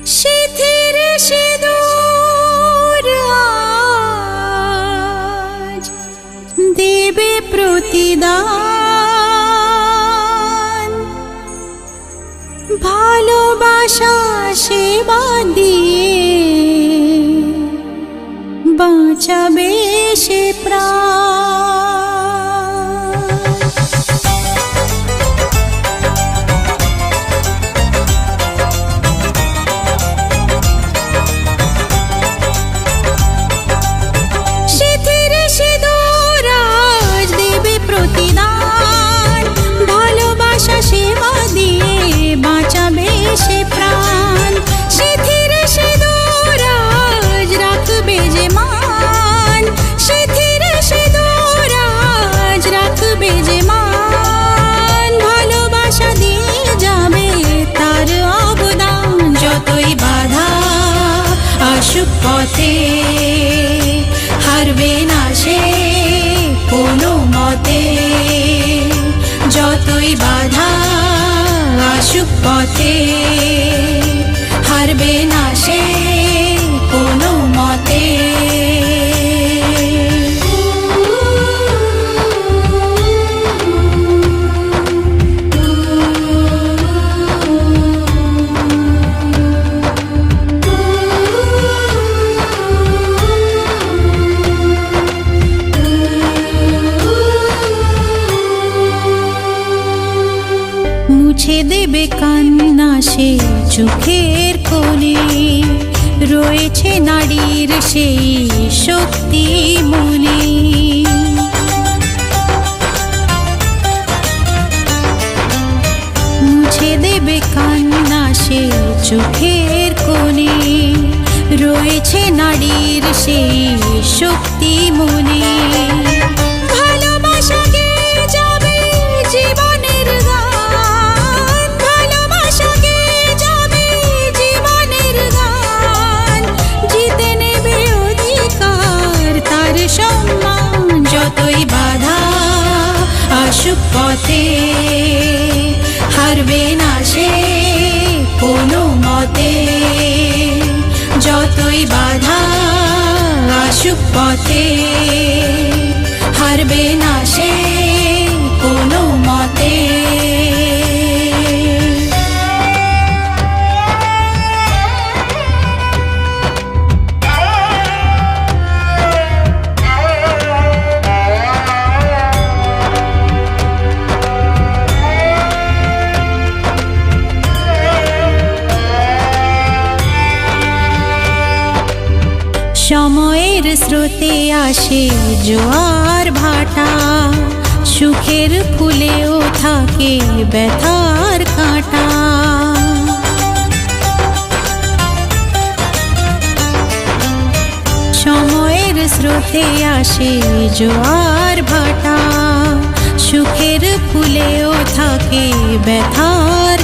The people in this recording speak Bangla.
শিথির সিঁদুর আজ দেবে প্রতিদান, ভালোবাসা সেবা দিয়ে বাঁচাবে সে প্রাণ। পথে হারবে না সে কোনো মতে, যতই বাধা আসুক পথে হারবে না সে কোনো মতে। মুছে দেবে কান্না সে চোখের কোণে, রয়েছে নারীর সেই শক্তি মনে। মুছে দেবে কান্না সে চোখের কোণে, রয়েছে নারীর সেই শক্তি মনে। যতই বাধা আসুক পথে হারবে না সে কোনো মতে, যতই বাধা আসুক পথে হারবে না সে কোনো মতে। সময়ের স্রোতে আসে জোয়ার ভাটা, সুখের ফুলেও থাকে ব্যথার কাঁটা। সময়ের স্রোতে আসে জোয়ার ভাটা, সুখের ফুলেও থাকে ব্যথার